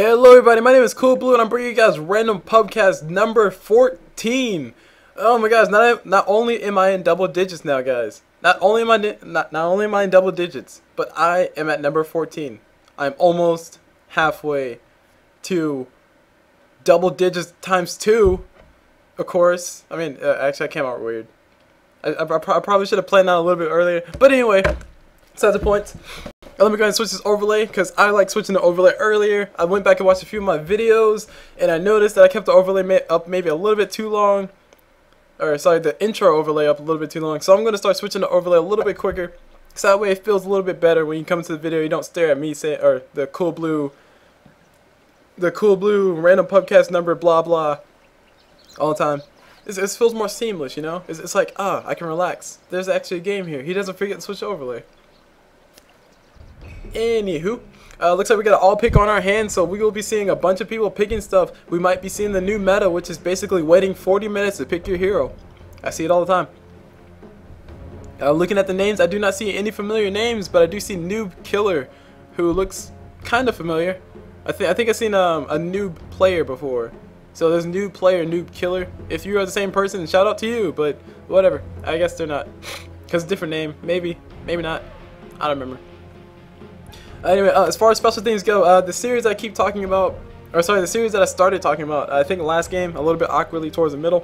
Hello everybody, my name is Cul Blu and I'm bringing you guys random pubcast number 14. Oh my gosh, not only am I in double digits now, guys. Not only am I in double digits, but I am at number 14. I'm almost halfway to double digits times 2, of course. I mean, actually I came out weird. I probably should have planned out a little bit earlier. But anyway, besides the point. Let me go ahead and switch this overlay because I like switching the overlay earlier. I went back and watched a few of my videos and I noticed that I kept the overlay up maybe a little bit too long. Or sorry, the intro overlay up a little bit too long. So I'm going to start switching the overlay a little bit quicker. So that way it feels a little bit better when you come to the video. You don't stare at me or the Cul Blu random pubcast number blah blah all the time. It feels more seamless, you know? It's like, I can relax. There's actually a game here. He doesn't forget to switch the overlay. Anywho, looks like we got an all pick on our hands, so we will be seeing a bunch of people picking stuff. We might be seeing the new meta, which is basically waiting 40 minutes to pick your hero. I see it all the time. Looking at the names, I do not see any familiar names, but I do see Noob Killer, who looks kind of familiar. I think I've seen a noob player before. So there's Noob Player, Noob Killer. If you are the same person, shout out to you, but whatever. I guess they're not, because different name. Maybe not. I don't remember. Anyway, as far as special things go, the series I keep talking about, or sorry, the series that I started talking about, I think last game, a little bit awkwardly towards the middle,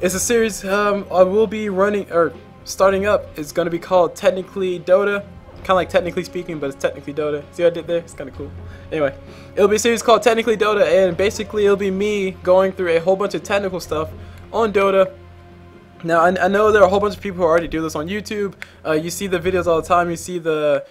is a series I will be running, or starting up. It's going to be called Technically Dota. Kind of like Technically Speaking, but it's Technically Dota. See what I did there? It's kind of cool. Anyway, it'll be a series called Technically Dota, and basically it'll be me going through a whole bunch of technical stuff on Dota. Now, I know there are a whole bunch of people who already do this on YouTube. You see the videos all the time. You see the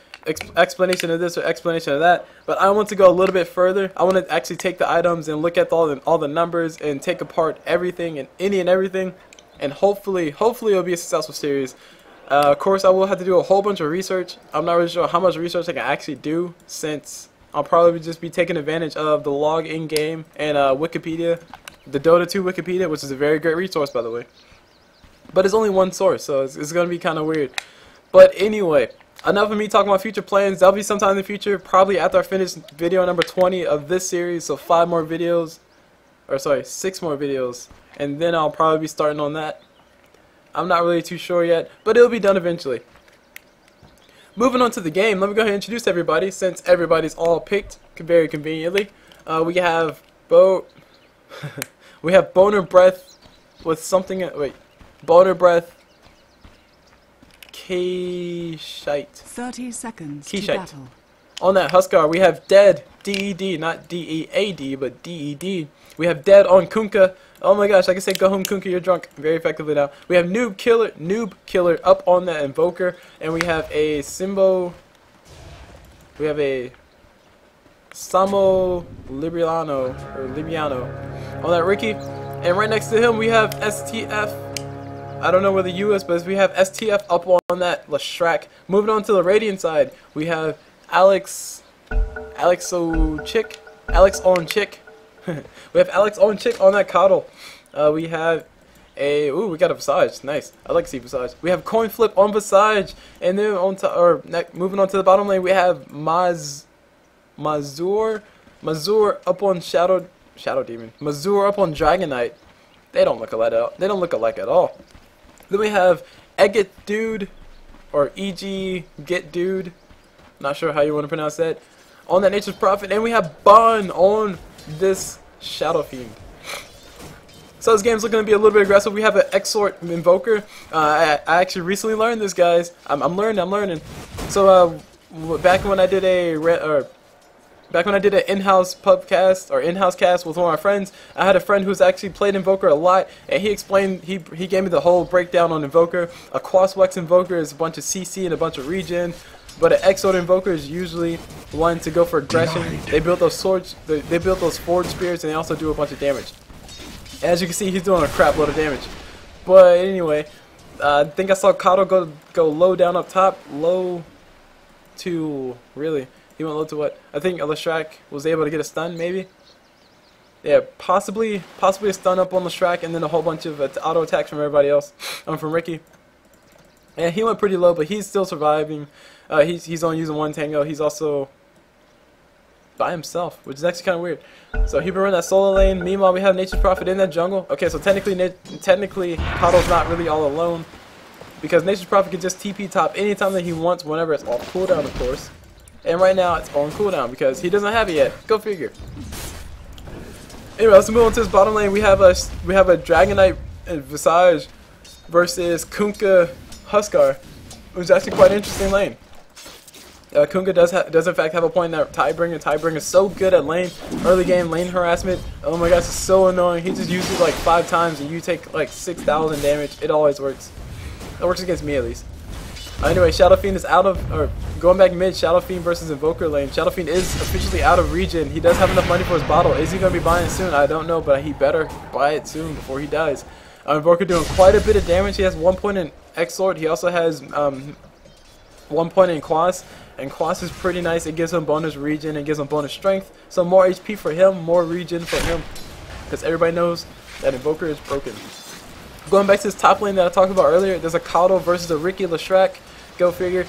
explanation of this or explanation of that, but I want to go a little bit further. I want to actually take the items and look at all the numbers and take apart everything and any and everything, and hopefully it'll be a successful series. Of course, I will have to do a whole bunch of research. I'm not really sure how much research I can actually do, since I'll probably just be taking advantage of the log in game and Wikipedia, the Dota 2 Wikipedia, which is a very great resource, by the way. But it's only one source, so it's going to be kind of weird. But anyway, enough of me talking about future plans. That'll be sometime in the future, probably after I finish video number 20 of this series. So 6 more videos, and then I'll probably be starting on that. I'm not really too sure yet, but it'll be done eventually. Moving on to the game, let me go ahead and introduce everybody, since everybody's all picked very conveniently. We have we have Boner Breath with something. Boner Breath. Keyshite. 30 seconds to battle. On that Huskar, we have Dead, D-E-D, not D-E-A-D, but D-E-D. We have Dead on Kunkka. Oh my gosh, I can say go home Kunkka, you're drunk very effectively now. We have Noob Killer up on that Invoker, and we have a Samo Libriano on that Ricky. And right next to him we have STF. I don't know where the U is, but we have STF up on that Lashrak. Moving on to the Radiant side, we have Alex on Chick. We have Alex on Chick on that Coddle. We have we got a Visage. Nice. I like to see Visage. We have Coin Flip on Visage, and then moving on to the bottom lane, we have Mazur up on Shadow Demon. Mazur up on Dragon Knight. They don't look alike at all. Then we have Eget Dude, or E.G. Get Dude. Not sure how you want to pronounce that. On that Nature's Prophet, and we have Bun on this Shadow Fiend. So this game's looking to be a little bit aggressive. We have an Exort Invoker. I actually recently learned this, guys. I'm learning. So back when I did an in-house pubcast or in-house cast with one of my friends, I had a friend who's actually played Invoker a lot, and he explained, he gave me the whole breakdown on Invoker. A Quaswex Invoker is a bunch of CC and a bunch of regen, but an Exort Invoker is usually one to go for aggression. They built those swords, they built those forward spears, and they also do a bunch of damage. As you can see, he's doing a crap load of damage. But anyway, I think I saw Kato go low down up top, low to really. He went low to what? I think Lashrak was able to get a stun, maybe? Yeah, possibly a stun up on Lashrak, and then a whole bunch of auto attacks from everybody else. From Ricky. Yeah, he went pretty low, but he's still surviving. He's only using one tango. He's also by himself, which is actually kind of weird. So he been running that solo lane. Meanwhile, we have Nature's Prophet in that jungle. Okay, so technically, Coddle's not really all alone, because Nature's Prophet can just TP top anytime that he wants, whenever it's off cooldown, of course. And right now, it's on cooldown because he doesn't have it yet. Go figure. Anyway, let's move on to this bottom lane. We have a Dragonite and Visage versus Kunkka Huskar, which is actually quite an interesting lane. Kunkka does in fact have a point in that Tidebringer. Tidebringer is so good at early game lane harassment. Oh my gosh, it's so annoying. He just uses it like 5 times and you take like 6,000 damage. It always works. It works against me at least. Anyway, Shadow Fiend is going back mid. Shadow Fiend versus Invoker lane. Shadow Fiend is officially out of region. He does have enough money for his bottle. Is he going to be buying it soon? I don't know, but he better buy it soon before he dies. Invoker doing quite a bit of damage. He has 1 point in X-Sword. He also has 1 point in Quas. And Quas is pretty nice. It gives him bonus regen. It gives him bonus strength. So more HP for him, more regen for him. Because everybody knows that Invoker is broken. Going back to this top lane that I talked about earlier, there's a Caudle versus a Ricky Leshrac. Go figure.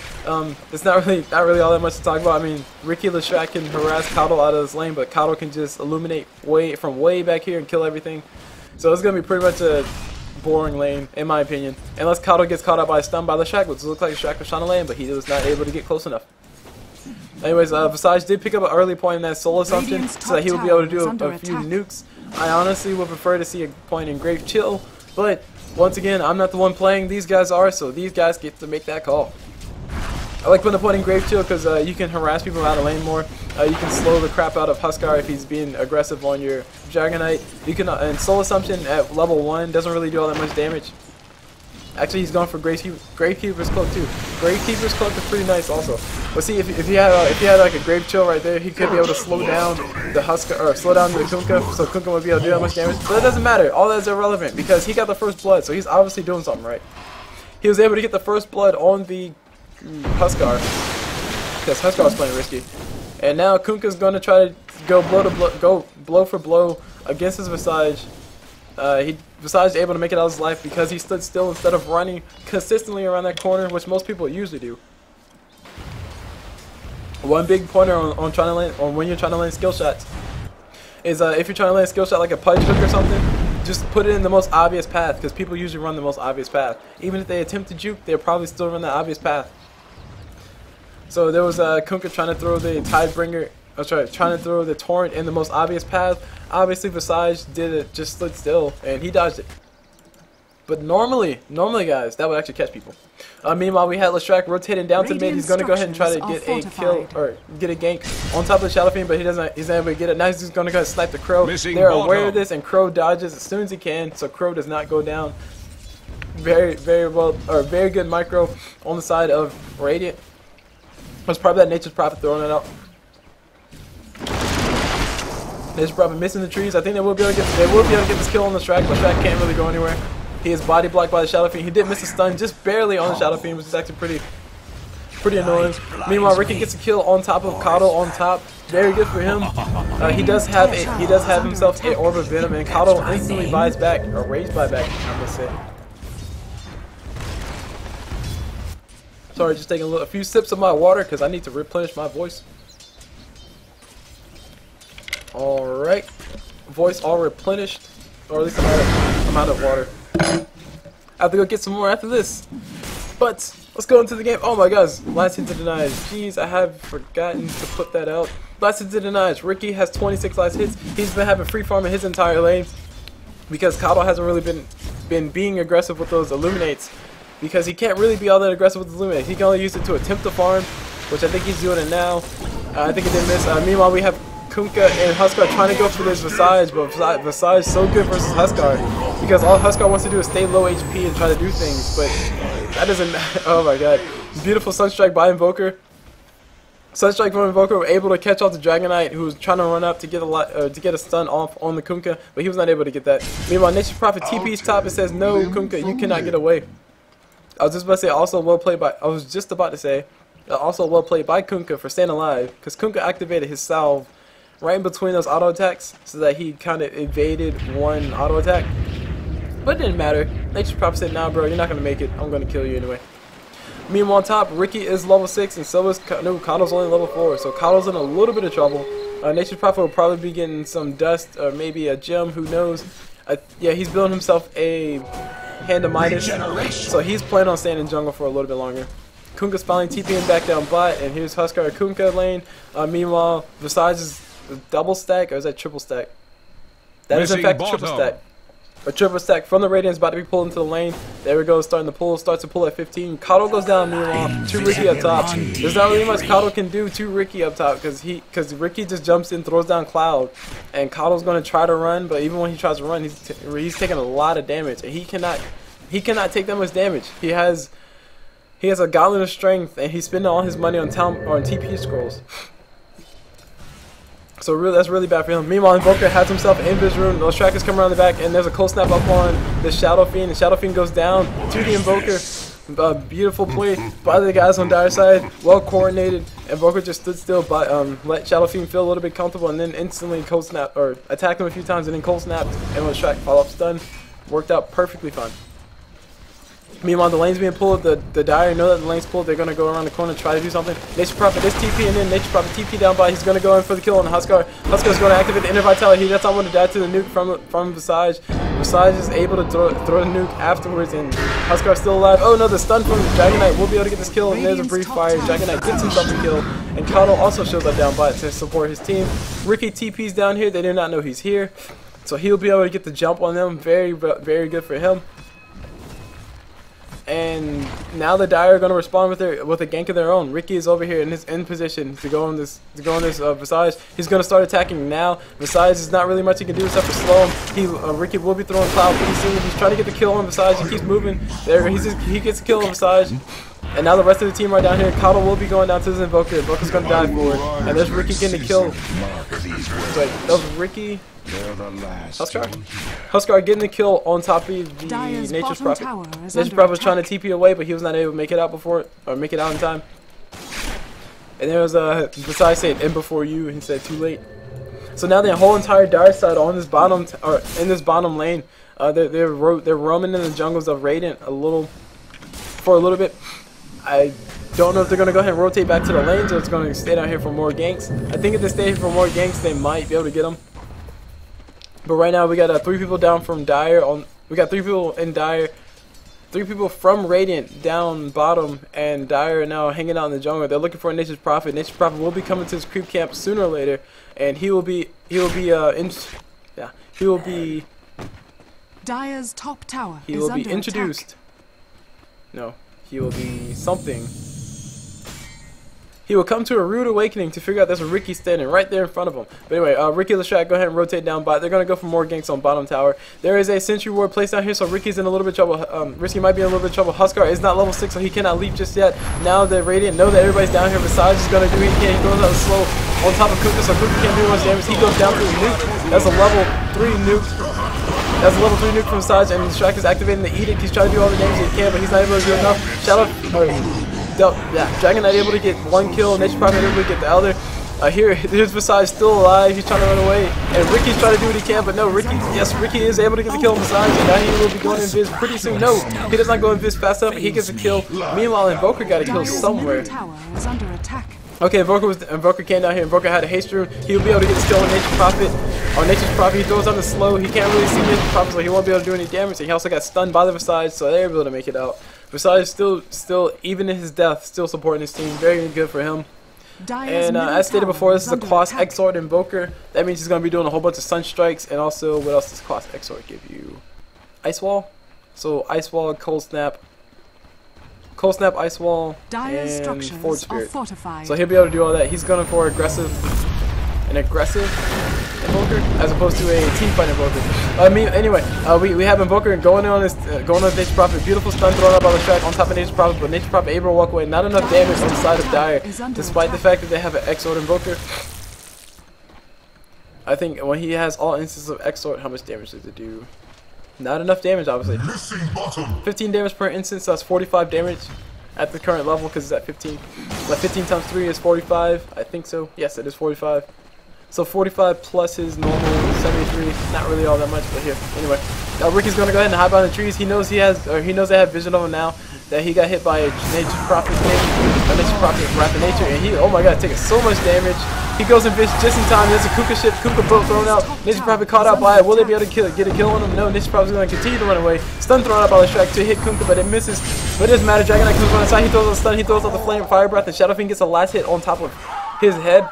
It's not really all that much to talk about. I mean, Ricky Leshrac can harass Caudle out of this lane, but Caudle can just illuminate from way back here and kill everything. So it's gonna be pretty much a boring lane, in my opinion, unless Caudle gets caught out by a stun by Leshrac, which looks like Leshrac was trying to lane, but he was not able to get close enough. Anyways, Visage did pick up an early point in that soul assumption, so that he will be able to do a few nukes. I honestly would prefer to see a point in Grave Chill, but once again, I'm not the one playing, these guys are, so these guys get to make that call. I like putting the point in Grave Chill because you can harass people out of lane more. You can slow the crap out of Huskar if he's being aggressive on your Dragonite. You can, and Soul Assumption at level 1 doesn't really do all that much damage. Actually, he's going for Gravekeeper's Cloak too. Gravekeeper's Cloak is pretty nice also. But see, if he had like a Grave Chill right there, he could be able to slow down the Huskar, or slow down the Kunkka, so Kunkka would be able to do that much damage. But it doesn't matter. All that is irrelevant because he got the first blood, so he's obviously doing something right. He was able to get the first blood on the Huskar because Huskar was playing risky, and now Kunkka's going to try to go blow for blow against his Visage. Visage is able to make it out of his life because he stood still instead of running consistently around that corner, which most people usually do. One big pointer on trying to land, on when you're trying to land skill shots is if you're trying to land a skill shot like a punch hook or something, just put it in the most obvious path because people usually run the most obvious path. Even if they attempt to juke, they'll probably still run the obvious path. So there was Kunkka trying to throw the Tidebringer. Trying to throw the Torrent in the most obvious path. Obviously Visage did it, just stood still, and he dodged it. But normally guys, that would actually catch people. Meanwhile, we had Leshrac rotating down to mid. He's going to go ahead and try to get a kill, or get a gank on top of the Shadow Fiend, but he's not able to get it. Now he's just going to go ahead and snipe the Crow. They're aware of this, and Crow dodges as soon as he can, so Crow does not go down. Very good micro on the side of Radiant. It was probably that Nature's Prophet throwing it out. Nature's Prophet missing the trees. I think they will be able to get this kill on the Leshrac. Leshrac can't really go anywhere. He is body blocked by the Shadow Fiend. He did miss a stun just barely on the Shadow Fiend, which is actually pretty annoying. Meanwhile, Ricky gets a kill on top of Caudle on top. Very good for him. He does have himself an Orb of Venom, and Caudle instantly buys back, or rage buy back, I'm gonna say. Sorry, just taking a few sips of my water because I need to replenish my voice. Alright, voice all replenished, or at least I'm out of water. I have to go get some more after this. But let's go into the game. Oh my gosh, last hit to denies. Jeez, I have forgotten to put that out. Last hit to denies. Ricky has 26 last hits. He's been having free farming his entire lane because Caudle hasn't really been being aggressive with those illuminates, because he can't really be all that aggressive with the illuminates. He can only use it to attempt to farm, which I think he's doing it now. I think he did miss. Meanwhile, we have Kunkka and Huskar trying to go for this Visage, but Visage is so good versus Huskar because all Huskar wants to do is stay low HP and try to do things, but that doesn't matter. Oh my god. Beautiful Sunstrike by Invoker. Sunstrike from Invoker were able to catch off the Dragonite who was trying to run up to get a stun off on the Kunkka, but he was not able to get that. Meanwhile, Nature's Prophet TP's top and says, "No, Kunkka, you cannot get away." I was just about to say also well played by Kunkka for staying alive, because Kunkka activated his salve right in between those auto attacks so that he kind of evaded one auto attack. But it didn't matter. Nature's Prophet said, "Nah, bro, you're not going to make it. I'm going to kill you anyway." Meanwhile, on top, Ricky is level 6, and so is Caudle's only level 4. So Caudle's in a little bit of trouble. Nature's Prophet will probably be getting some dust or maybe a gem, who knows. Yeah, he's building himself a Hand of Midas, so he's planning on staying in jungle for a little bit longer. Kunkka's finally TPing back down bot, and here's Huskar Kunkka lane. Meanwhile, Visage is double stack, or is that triple stack? That is in fact triple stack. A triple stack from the Radiant's about to be pulled into the lane. There we go, starting to pull, starts to pull at 15. Kato goes down meanwhile, 2 Ricky up top. There's not really much Kato can do to Ricky up top because Ricky just jumps in, throws down Cloud, and Kato's going to try to run, but even when he tries to run, he's taking a lot of damage, and he cannot take that much damage. He has a gauntlet of strength, and he's spending all his money on TP scrolls. So really, that's really bad for him. Meanwhile, Invoker has himself in his room. Those trackers come around the back, and there's a cold snap up on the Shadow Fiend. The Shadow Fiend goes down to the Invoker. Beautiful play by the guys on Dire side. Well coordinated. Invoker just stood still, let Shadow Fiend feel a little bit comfortable, and then instantly cold snap, or attacked him a few times, and then cold snapped. And with Shrek follow up stun, worked out perfectly fine. Meanwhile, the lane's being pulled. The Dire know that the lane's pulled. They're going to go around the corner and try to do something. Nature Prophet is TPing in. Nature Prophet TP down by. He's going to go in for the kill on Huskar. Huskar's going to activate the Inner Vitality. He does not want to die to the nuke from Visage. Visage is able to throw the nuke afterwards, and Huskar's still alive. Oh no, the stun from Dragon Knight will be able to get this kill. And there's a brief fire. Dragon Knight gets himself a kill, and Kato also shows up down by to support his team. Ricky TP's down here. They do not know he's here, so he'll be able to get the jump on them. Very, very good for him. And now the Dire are going to respond with a gank of their own. Ricky is over here in his end position to go on this Visage. He's going to start attacking now. Visage is not really much he can do except for slow him. Ricky will be throwing Cloud pretty soon. He's trying to get the kill on Visage. He keeps moving. There, he gets a kill on Visage. And now the rest of the team are down here. Kato will be going down to his Invoker. Invoker's going to die for it. And there's Ricky getting the kill. Wait, that was Ricky. Huskar getting the kill on top of the Nature's Prophet. Nature's Prophet was trying to TP away, but he was not able to make it out make it out in time. And there was besides saying "in before you," he said "too late." So now the whole entire Dire side on this bottom in this bottom lane, they're roaming in the jungles of Radiant for a little bit. I don't know if they're going to go ahead and rotate back to the lanes, or it's going to stay down here for more ganks. I think if they stay here for more ganks, they might be able to get them. But right now we got 3 people down from Dire. We got 3 people in Dire, 3 people from Radiant down bottom, and Dire are now hanging out in the jungle. They're looking for a Nature's Prophet. Nature's Prophet will be coming to his creep camp sooner or later, and he will be Dire's top tower. He will be introduced. No, he will be something. He will come to a rude awakening to figure out there's a Ricky standing right there in front of him. But anyway, Ricky Lestrat, go ahead and rotate down bot. They're going to go for more ganks on bottom tower. There is a Sentry Ward placed down here, so Ricky's in a little bit of trouble. Risky might be in a little bit of trouble. Huskar is not level 6, so he cannot leap just yet. Now the Radiant know that everybody's down here. Visage is going to do what he can. He goes out slow on top of Kunkka, so Kunkka can't do much damage. He goes down to the nuke. That's a level 3 nuke. That's a level 3 nuke from Visage, and Shrek is activating the Edict. He's trying to do all the damage he can, but he's not able to do enough. Dragon Knight able to get 1 kill. Nature Prophet able to get the Elder. Here's Visage still alive. He's trying to run away, and Ricky's trying to do what he can, but no, Ricky is able to get the kill on Visage, and now he will be going in Viz pretty soon. No, he does not go in Viz fast enough. He gets a kill. Meanwhile, Invoker got a kill somewhere. Okay, Invoker came down here. Invoker had a haste rune. He'll be able to get this kill on Nature's Prophet. On Nature's Prophet, he throws on the slow. He can't really see Nature's Prophet, so he won't be able to do any damage. And he also got stunned by the Visage, so they're able to make it out. Visage still, even in his death, still supporting his team. Very good for him. And as stated before, this is a Quas Exort Invoker. That means he's going to be doing a whole bunch of Sun Strikes. And also, what else does Quas Exort give you? Ice Wall. So Ice Wall, Cold Snap, Ice Wall, and Forward Spirit. So he'll be able to do all that. He's going for an aggressive Invoker as opposed to a team fight Invoker. Anyway, we have Invoker going on Nature's Prophet. Beautiful stun thrown up on the track on top of Nature's Prophet, but Nature's Prophet able to walk away. Not enough damage on the side of Dire, despite the fact that they have an Exort Invoker. I think when he has all instances of Exort, how much damage does it do? Not enough damage, obviously. 15 damage per instance, so that's 45 damage at the current level because it's at 15. Like 15 times 3 is 45, I think so. Yes, it is 45. So 45 plus his normal 73, not really all that much, but here. Anyway, now Ricky's gonna go ahead and hide behind the trees. He knows they have vision of him now. That he got hit by a Nature's Prophet, Nature's Prophet Rapid Nature, and he, oh my god, taking so much damage. He goes in Fish just in time. There's a Kuka ship. Kuka boat thrown out. Ninja Prophet caught out by it. Will they be able to get a kill on him? No, Ninja Prophet's going to continue to run away. Stun thrown out by the Shrek to hit Kuka, but it misses. But it doesn't matter. Dragon Knight comes on the side. He throws out the stun. He throws out the flame fire breath, and Shadow Fiend gets the last hit on top of his head.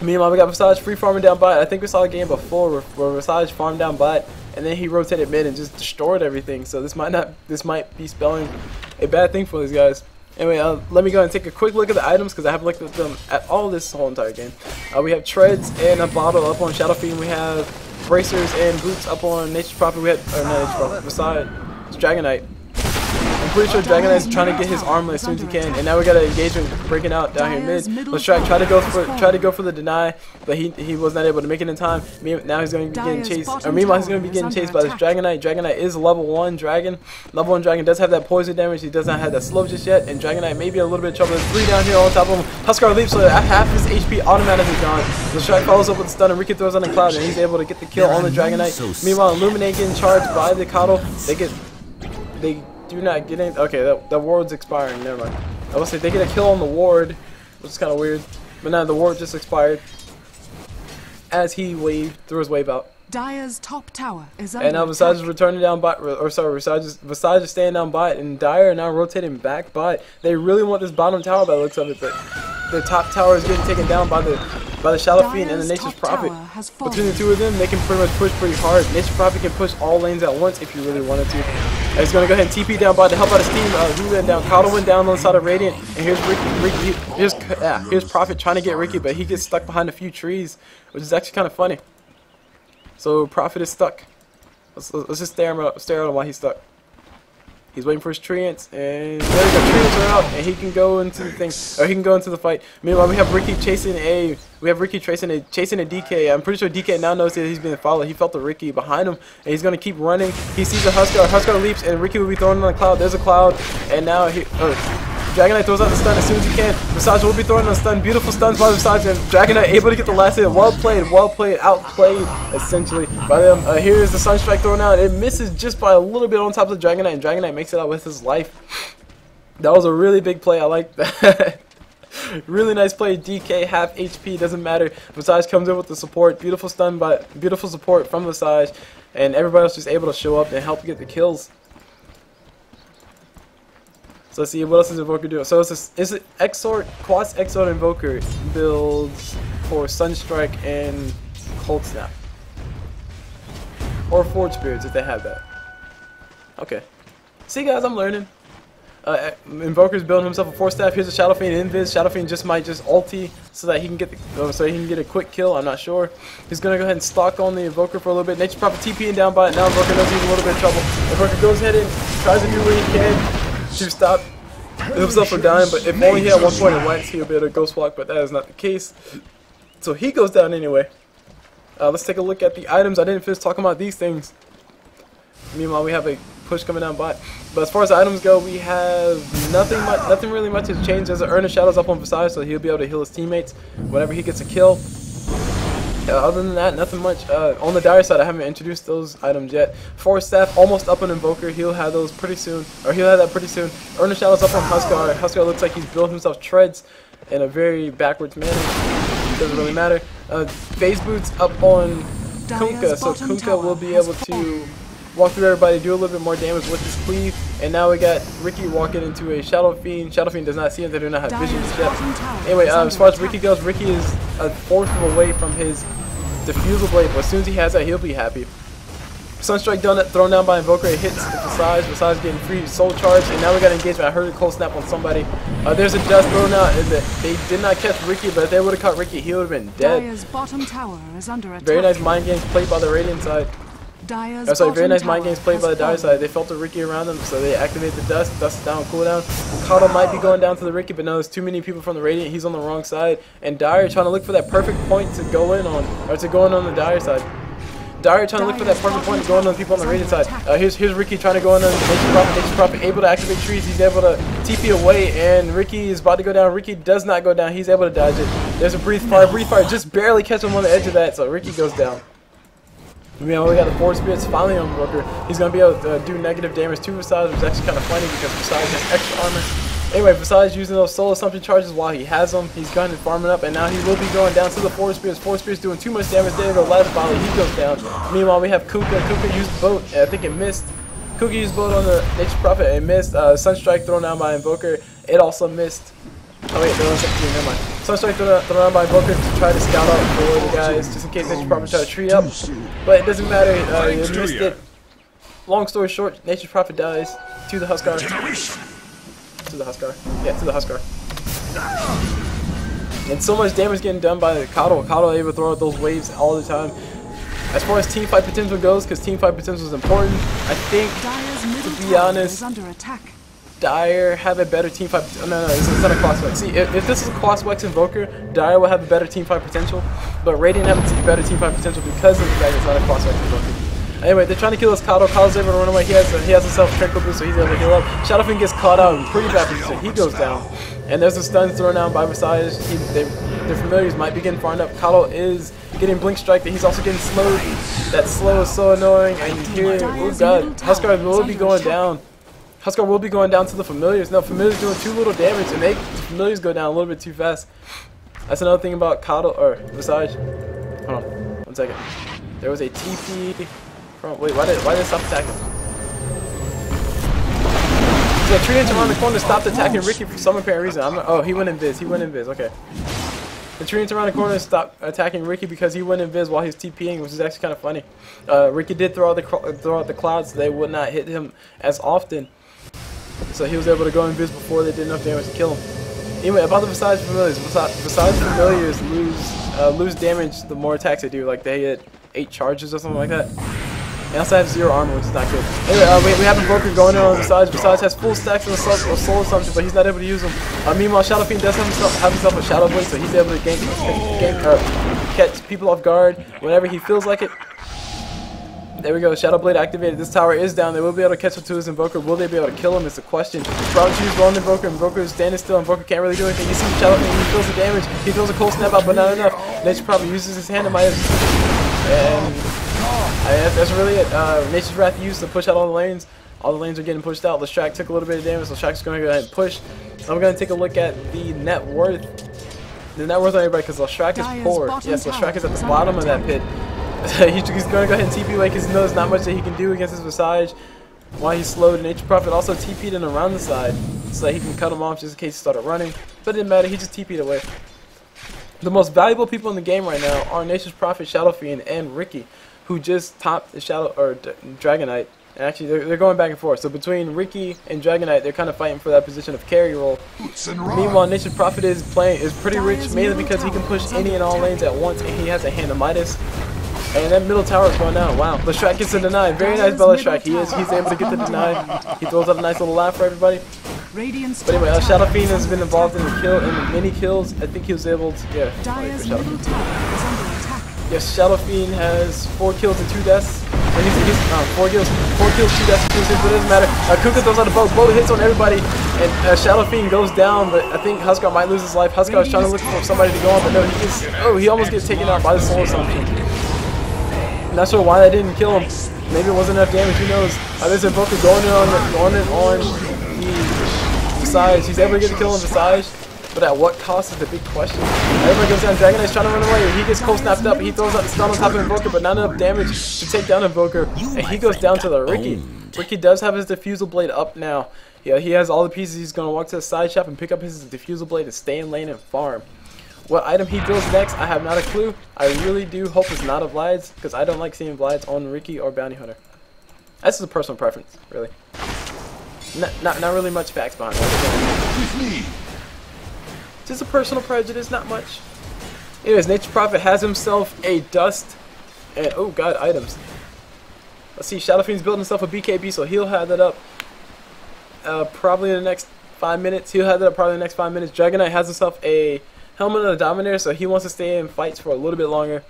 Meanwhile, we got Visage free farming down bot. I think we saw a game before where Visage farmed down bot, and then he rotated mid and just destroyed everything. So this might be spelling a bad thing for these guys. Anyway, let me go and take a quick look at the items because I haven't looked at them at all this whole entire game. We have treads and a bottle up on Shadow Fiend. We have bracers and boots up on Nature's Prophet. We had not Nature's Prophet. Visage, it's Dragon Knight. I'm pretty sure Dragon Knight's trying to get his armor as soon as he can, and now we got an engagement breaking out down here mid. Let's try to go for the deny, but he was not able to make it in time. Now he's going to be getting chased. Or meanwhile, he's going to be getting chased by this Dragon Knight. Dragon Knight is level 1 dragon. Level 1 dragon does have that poison damage. He does not have that slow just yet, and Dragon Knight may be a little bit of trouble. There's 3 down here on top of him. Huskar leaps, so half his HP automatically gone. The Shrek follows up with a stun, and Ricky throws on the cloud, and he's able to get the kill on the Dragon Knight. Meanwhile, Illuminate getting charged by the Coddle. They do not get any. Okay, that ward's expiring. Never mind. I will say they get a kill on the ward, which is kind of weird. But now the ward just expired as he threw his wave out. Dire's top tower is under and now Visage is returning down bot, or sorry, Visage is staying down bot, and Dire now rotating back bot. They really want this bottom tower by the looks of it, but the top tower is getting taken down by the Shadow Fiend and the Nature's Prophet. Between the two of them, they can pretty much push pretty hard. Nature's Prophet can push all lanes at once if you really wanted to. And he's going to go ahead and TP down bot to help out his team. Who went down? Coddle went down on the side of Radiant, and here's here's Prophet trying to get Ricky, but he gets stuck behind a few trees, which is actually kind of funny. So Prophet is stuck. Let's just stare at him while he's stuck. He's waiting for his treants, and there we go. Treants are out, and he can go into the thing, or he can go into the fight. Meanwhile, we have Ricky chasing a DK. I'm pretty sure DK now knows that he's being followed. He felt the Ricky behind him, and he's gonna keep running. He sees a Huskar. Huskar leaps, and Ricky will be thrown on the cloud. There's a cloud, and now Dragon Knight throws out the stun as soon as he can. Visage will be throwing on the stun. Beautiful stuns by Visage, and Dragon Knight able to get the last hit. Well played, outplayed essentially by them. Here's the Sunstrike thrown out. It misses just by a little bit on top of the Dragon Knight, and Dragon Knight makes it out with his life. That was a really big play. I like that. Really nice play. DK half HP, doesn't matter. Visage comes in with the support. Beautiful support from Visage, and everybody else just able to show up and help get the kills. So let's see, what else is Invoker doing? So it's an Quas Exort Invoker builds for Sunstrike and Cold Snap. Or Forge Spirits if they have that. Okay. See guys, I'm learning. Invoker's building himself a 4-staff. Here's a Shadow Fiend Invis. Shadow Fiend just might ulti so that he can get a quick kill. I'm not sure. He's gonna go ahead and stalk on the Invoker for a little bit. Nature's Prophet TPing down by it. Now Invoker knows he's in a little bit of trouble. Invoker goes ahead and tries to do what he can to stop himself from dying, but if only he had 1 point in wax, he would be able to ghost walk, but that is not the case. So he goes down anyway. Let's take a look at the items. I didn't finish talking about these things. Meanwhile, we have a push coming down bot. But as far as the items go, we have nothing really much has changed. There's an Urn of Shadows up on Visage, so he'll be able to heal his teammates whenever he gets a kill. Other than that, nothing much. On the Dire side, I haven't introduced those items yet. Force Staff almost up on Invoker. He'll have those pretty soon, or he'll have that pretty soon. Urn of Shadows up on Huskar. Huskar looks like he's built himself treads in a very backwards manner. Doesn't really matter. Phase Boots up on Kunkka, so Kunkka will be able to walk through everybody, do a little bit more damage with his cleave. And now we got Ricky walking into a Shadow Fiend. Shadow Fiend does not see him, they do not have vision yet. Anyway, as far as Ricky goes, Ricky is a fourth away from his Diffusal Blade, but as soon as he has that, he'll be happy. Sunstrike thrown down by Invoker, it hits Visage. Visage getting free soul charge, and now we got engagement. I heard a cold snap on somebody. There's a dust thrown out, and they did not catch Ricky, but if they would have caught Ricky, he would have been dead. Dire's bottom tower is under attack. Very nice mind games played by the Radiant side. Very nice mind games played by the Dire side. They felt the Ricky around them, so they activate the dust. Dust is down, cooldown. Coddle might be going down to the Ricky, but no, there's too many people from the Radiant. He's on the wrong side, and Dire trying to look for that perfect point to go in on, or to go in on the Dire side. Dire trying to look for that perfect point to go in on the people on the Radiant side. Here's Ricky trying to go in on Nature's Prophet. Nature's Prophet able to activate trees. He's able to TP away, and Ricky is about to go down. Ricky does not go down. He's able to dodge it. There's a Breathe Fire. Breathe Fire just barely catch him on the edge of that, so Ricky goes down. We got the Force Spirits finally on Invoker. He's going to be able to do negative damage to Visage, which is actually kind of funny because Visage has extra armor. Anyway, besides using those soul assumption charges while he has them, he's going and farming up, and now he will be going down to the Force Spears. Force Spears doing too much damage. There you go, last volley, he goes down. Meanwhile, we have Kuka. Kuka used boat, and I think it missed. Kuka used boat on the Nature's Prophet, and it missed. Sunstrike thrown down by Invoker, it also missed. Oh wait, there was something, never mind. Sunstrike thrown down by Invoker to try to scout out for the guys, just in case Nature's Prophet try to tree up. But it doesn't matter, he missed it. Long story short, Nature's Prophet dies to the Huskar. To the Huskar. Yeah, to the Huskar. And so much damage getting done by the Cul. Cul able to throw out those waves all the time. As far as team fight potential goes, because team fight potential is important, I think, to be honest, Dire have a better team fight. Oh, no, it's not a cross flex. See, if this is a cross flex Invoker, Dire will have a better team fight potential, but Radiant have a better team fight potential because of the fact it's not a cross flex Invoker. Anyway, they're trying to kill this Cul. Cul's able to run away. He has himself Cul Blu, so he's able to heal up. Shadowfiend gets caught out in pretty bad position. He goes down. And there's a stun thrown down by Visage. Their familiars might be getting farmed up. Cul is getting blink strike, but he's also getting slowed. That slow is so annoying. And here, oh god, Huskar will be going down. Huskar will be going down to the familiars. No, familiars doing too little damage to make the familiars go down a little bit too fast. That's another thing about Cul or Visage. Hold on, 1 second. There was a TP. Wait, why did it stop attacking? So Treants around the corner stopped attacking Ricky for some apparent reason. Oh, he went invis. He went invis. Okay. The Treants around the corner stopped attacking Ricky because he went invis while he's TPing, which is actually kind of funny. Ricky did throw out the clouds, so they would not hit him as often. So he was able to go invis before they did enough damage to kill him. Anyway, about the Visage familiars. Visage familiars lose damage the more attacks they do. Like they hit 8 charges or something like that. They also have 0 armor, which is not good. Anyway, we have Invoker going in on Visage. Visage has full stacks of Soul Assumption, but he's not able to use them. Meanwhile, Shadowfiend does have himself a Shadow Blade, so he's able to catch people off guard whenever he feels like it. There we go, Shadow Blade activated. This tower is down. They will be able to catch up to his Invoker. Will they be able to kill him? It's a question. Probably choose one Invoker. Invoker is standing still. Invoker can't really do anything. You see Shadowfiend, he feels the damage. He throws a cold snap out, but not enough. Nature probably uses his hand to Midas. And that's really it. Nature's Wrath used to push out all the lanes. All the lanes are getting pushed out. Lestrak took a little bit of damage, so Lestrak's going to go ahead and push. I'm going to take a look at the net worth. The net worth on everybody, because Lestrak is poor. Yes, Lestrak is at the bottom of that pit. He's going to go ahead and TP away because he knows not much that he can do against his Visage. While he's slowed, Nature Prophet also TP'd in around the side so that he can cut him off just in case he started running. But it didn't matter, he just TP'd away. The most valuable people in the game right now are Nature's Prophet, Shadowfiend, and Ricky, who just topped the Dragonite. And actually, they're going back and forth. So between Ricky and Dragonite, they're kind of fighting for that position of carry role. Meanwhile, Nature's Prophet is pretty rich, mainly because he can push any and all lanes at once, and he has a hand of Midas. And that middle tower is going down. Wow, Lestrak gets a deny. Very nice by Lestrak. He's able to get the deny. He throws out a nice little laugh for everybody. But anyway, Shadowfiend has been involved in the many kills. I think he was able to. Yeah. Yes, Shadowfiend has 4 kills and 2 deaths. Or he's 4 kills, 2 deaths, 2 assists, but it doesn't matter. Kuka throws out a boat. Boat hits on everybody, and Shadowfiend goes down. But I think Huskar might lose his life. Huskar is trying to look for somebody to go on, but no, he almost gets taken out by the Soul Assumption. Not sure why that didn't kill him. Maybe it wasn't enough damage. Who knows? There's Invoker going in on the Visage. He's able to get the kill on Visage, but at what cost is the big question. Everybody goes down. Dragonite's trying to run away. He gets cold snapped up. He throws out the stun on top of Invoker, but not enough damage to take down Invoker. And he goes down to the Ricky. Ricky does have his Diffusal Blade up now. Yeah, he has all the pieces. He's going to walk to the side shop and pick up his Diffusal Blade and stay in lane and farm. What item he builds next, I have not a clue. I really do hope it's not a Vlides, because I don't like seeing Vlides on Ricky or Bounty Hunter. That's just a personal preference, really. Not really much facts behind it. Just a personal prejudice, not much. Anyways, Nature Prophet has himself a Dust, and oh god, items. Let's see, Shadowfiend's building himself a BKB, so he'll have that up probably in the next 5 minutes. Dragonite has himself a Helmet of the Dominator, so he wants to stay in fights for a little bit longer.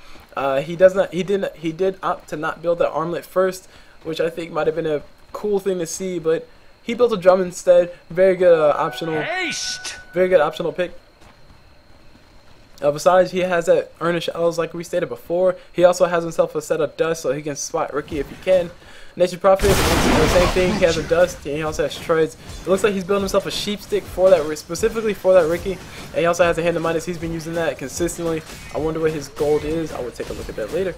He did opt to not build that armlet first, which I think might have been a cool thing to see, but he built a drum instead. Very good optional pick. Besides, he has that Earn Shadows like we stated before. He also has himself a set of dust so he can spot Ricky if he can. Nature Prophet, the same thing. He has a dust and he also has shreds. It looks like he's building himself a sheep stick for that, specifically for that Ricky. And he also has a hand of Midas. He's been using that consistently. I wonder what his gold is. I will take a look at that later.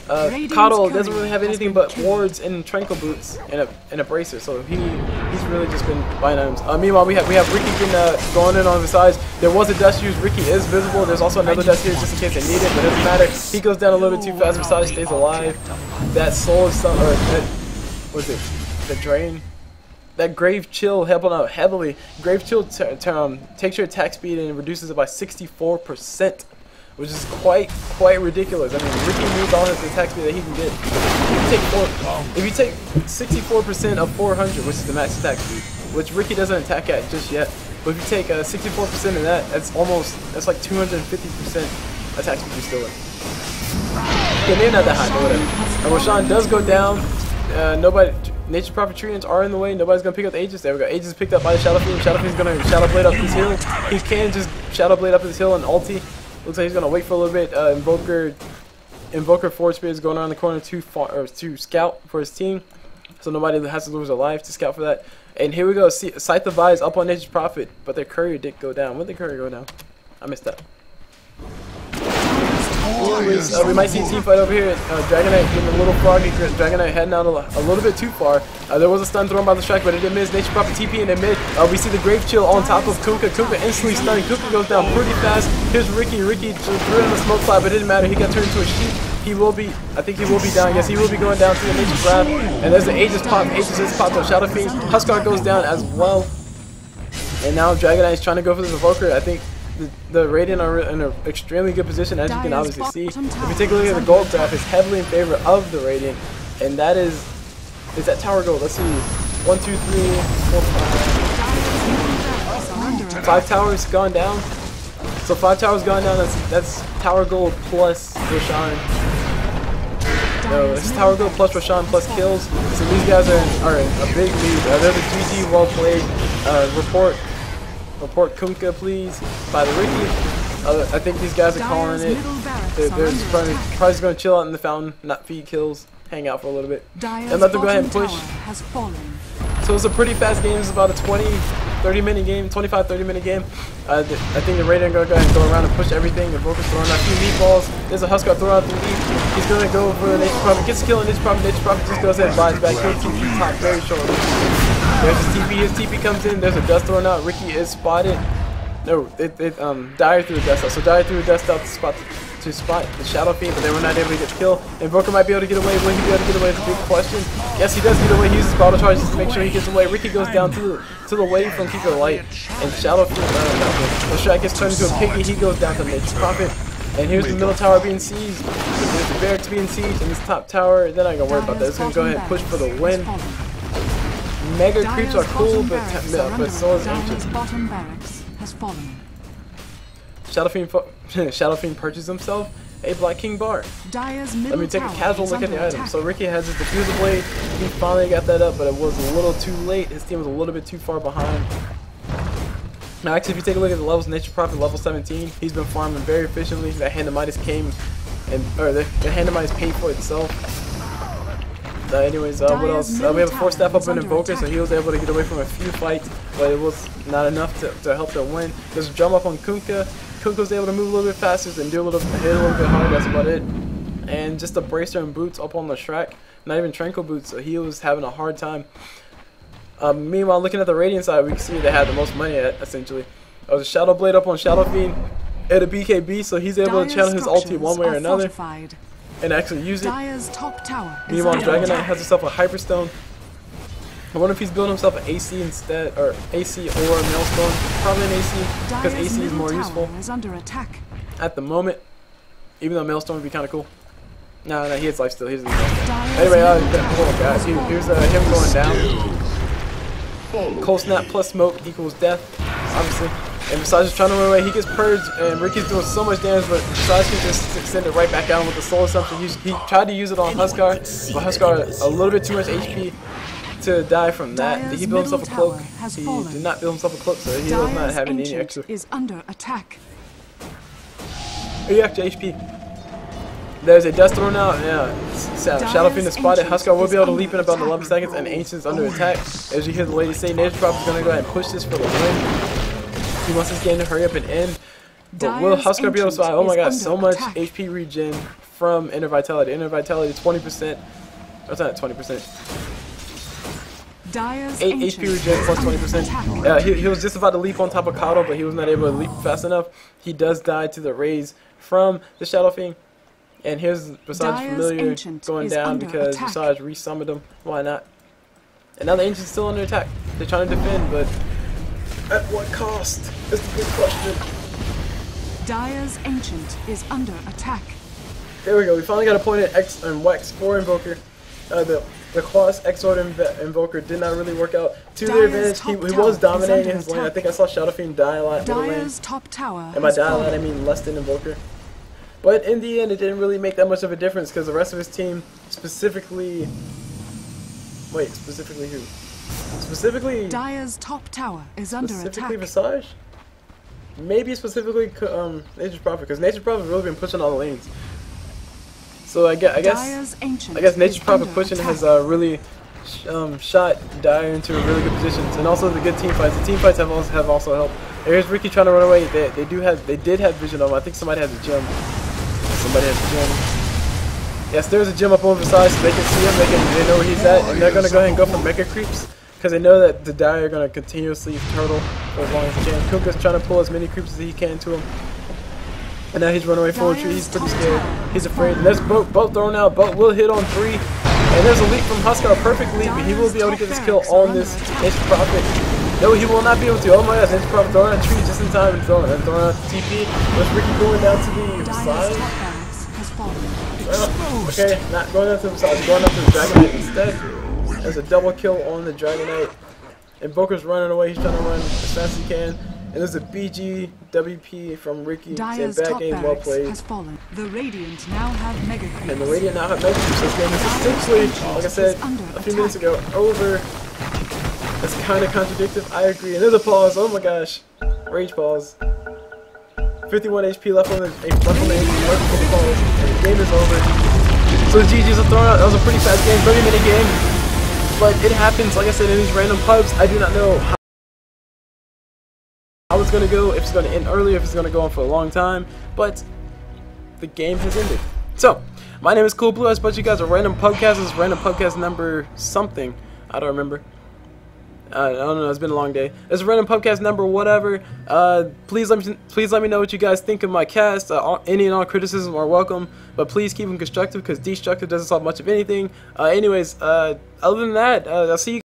Coddle doesn't really have anything but wards and tranquil boots and a bracer, so he's really just been buying items. Meanwhile, we have Ricky getting going in on the sides. There was a dust used. Ricky is visible. There's also another dust here just in case they need it, but it doesn't matter. He goes down a little bit too fast. Besides, stays alive. That soul is some, or that was it? The drain. That Grave Chill helping out heavily. Grave Chill takes your attack speed and reduces it by 64%. Which is quite ridiculous. I mean, Ricky needs all his attack speed that he can get. If you take 64% of 400, which is the max attack speed, which Ricky doesn't attack at just yet, but if you take 64% of that, that's like 250% attack speed you're still in. Okay, maybe not that high, but whatever. And Roshan does go down. Nature Prophet treants are in the way. Nobody's gonna pick up the Aegis. There we go. Aegis is picked up by the Shadow Fiend. Shadow Fiend's gonna Shadow Blade up his hill. He can just Shadow Blade up his hill and ulti. Looks like he's gonna wait for a little bit. Invoker Force Spirit is going around the corner to scout for his team, so nobody has to lose their life to scout for that. And here we go. See, Scythe of Eyes up on Nature's Prophet, but their courier didn't go down. When did the courier go down? I missed that. Anyways, we might see a team fight over here. Dragonite getting a little froggy. Dragonite heading out a little bit too far. There was a stun thrown by the strike, but it didn't miss. Nature Prophet TP in the mid. We see the Grave Chill on top of Kunkka. Kunkka instantly stunning. Kunkka goes down pretty fast. Here's Ricky. Ricky threw in the smoke cloud, but it didn't matter. He got turned into a sheep. I think he will be down. Yes, he will be going down to the Nature's Grab. And there's the Aegis pop. Aegis is popped on Shadow Fiend. Huskar goes down as well. And now Dragonite is trying to go for the Evoker. I think the Radiant are in an extremely good position, as you can obviously see. If you take a look at the gold graph, it's heavily in favor of the Radiant, and that is that tower gold. Let's see, 1, 2, 3, 4, 5. 5 towers gone down. So 5 towers gone down. That's tower gold plus Roshan. No, it's tower gold plus Roshan plus kills. So these guys are in a big lead. They're the GG, well played. Report Kunkka, please, by the Ricky. I think these guys are calling it. They're probably just going to chill out in the fountain, not feed kills, hang out for a little bit, and let them go ahead and push. So it's a pretty fast game. It's about a 25-30 minute game. I think the Raider are going to go ahead and go around and push everything. The Invoker's throwing out a few meatballs. There's a Huskar throwing out the meat. He's going to go for the Nature Prophet. Gets a kill on Nature Prophet. Nature Prophet just goes ahead and buys back. Kills TP top very shortly. There's his TP. His TP comes in. There's a dust thrown out. Ricky is spotted. No, Dire threw a dust out. So Dire threw a dust out to spot the Shadow Fiend, but they were not able to get the kill. Invoker might be able to get away. Will he be able to get away? It's a big question. Yes, he does get away. He uses Bottle Charge just to make sure he gets away. Ricky goes down to the wave from Keeper Light, and Shadow Fiend, the strike gets turned into a piggy. He goes down to Nature Prophet. And here's the middle tower being sieged. There's the barracks being sieged, and this top tower, they're not going to worry about that. It's going to go ahead and push for the win. Mega creeps are cool, but so is Ancient. Shadow Fiend purchased himself a Black King bar. Let me take a casual look at the item. So Ricky has his Diffuser Blade. He finally got that up, but it was a little too late. His team was a little bit too far behind. Now, actually, if you take a look at the levels, Nature Prophet level 17, he's been farming very efficiently. That Hand of Midas the Hand of Midas paid for itself. Anyways, what else? We have a 4-staff up in Invoker, so he was able to get away from a few fights, but it was not enough to help them win. There's a drum up on Kunkka. Kunkka was able to move a little bit faster and hit a little bit harder. That's about it. And just a bracer and boots up on the Shrek. Not even tranquil boots, so he was having a hard time. Meanwhile, looking at the Radiant side, we can see they had the most money essentially. There was a Shadow Blade up on Shadow Fiend at a BKB, so he's able to channel his ulti one way or another and actually use it. Meanwhile, Dragonite has himself a Hyperstone. I wonder if he's building himself an AC instead, or AC or Maelstrom. Probably an AC, because AC is more useful at the moment. Even though Maelstrom would be kind of cool. No, he has life still. He's anyway, oh guys, here's him going down. Cold Snap plus Smoke equals death, obviously. And Visage is trying to run away. He gets purged, and Ricky's doing so much damage, but Visage can just send it right back out with the Soul Assumption. He tried to use it on Huskar, but Huskar a little bit too much HP to die from that. Did he build himself a cloak? He did not build himself a cloak, so he does not have any extra. React HP. There's a dust thrown out. Yeah, Shadow Fiend is spotted. Huskar will be able to leap in about 11 seconds, and Ancient's under attack. As you hear the lady say, Nature Prop is going to go ahead and push this for the win. He wants this game to hurry up and end. But will Huskar be able to survive? Oh my god, so much HP regen from Inner Vitality. Inner Vitality 20%. What's that? 20%. 8 HP regen plus 20%. He was just about to leap on top of Kato, but he was not able to leap fast enough. He does die to the raise from the Shadow Fiend. And here's Visage Familiar going down because Visage resummoned him. Why not? And now the Ancient's still under attack. They're trying to defend, but at what cost? Is the big question. Dire's Ancient is under attack. There we go. We finally got a point at X and Wax for Invoker. The Claws X-Sword Invoker did not really work out to their advantage. He was dominating his lane. I think I saw Shadow Fiend die a lot in the lane. And by die a lot, I mean less than Invoker. But in the end, it didn't really make that much of a difference because the rest of his team, specifically... Wait, specifically who? Specifically... Dire's top tower is under attack. Specifically Visage? Maybe specifically Nature's Prophet, because Nature's Prophet has really been pushing all the lanes. So I guess Nature's Prophet pushing has really shot Dire into a really good positions, and also the good team fights. The team fights have also helped. Here's Ricky trying to run away. They did have vision of him. I think somebody has a gem. Somebody has a gem. Yes, there's a gem up on the side, so they can see him. They know where he's at, and they're gonna go ahead and go for Mega Creeps because they know that the Dire are gonna continuously turtle for as long as they can. Kuka's trying to pull as many creeps as he can to him. And now he's running away full tree. He's pretty scared. He's afraid. And there's boat thrown out. Boat will hit on 3. And there's a leap from Huskar. Perfect leap. But he will be able to get this kill on this Nature's Prophet. No, he will not be able to. Oh my gosh, Nature's Prophet throwing out a tree just in time and throwing out the TP. What's Ricky going down to the side? Okay, not going down to the side. Going up to the Dragonite instead. There's a double kill on the Dragonite. Invoker's running away. He's trying to run as fast as he can. And there's a BG WP from Ricky saying bad game, well played. The Radiant now have Mega Creeps. And the Radiant now have Mega Creeps. This game is essentially, like I said a few minutes ago, over. That's kind of contradictory. I agree. And there's a pause. Oh my gosh. Rage pause. 51 HP left on the HP. Pause. And the game is over. So the GG's are thrown out. That was a pretty fast game. 30-minute game. But it happens, like I said, in these random pubs. I do not know how it's going to go, if it's going to end early, if it's going to go on for a long time, but the game has ended. So, my name is Cul Blu. I suppose you guys are random pubcast. This is random pubcast number something. I don't remember. I don't know. It's been a long day. It's random pubcast number whatever. Please let me know what you guys think of my cast. Any and all criticism are welcome, but please keep them constructive because destructive doesn't solve much of anything. Anyways, other than that, I'll see you.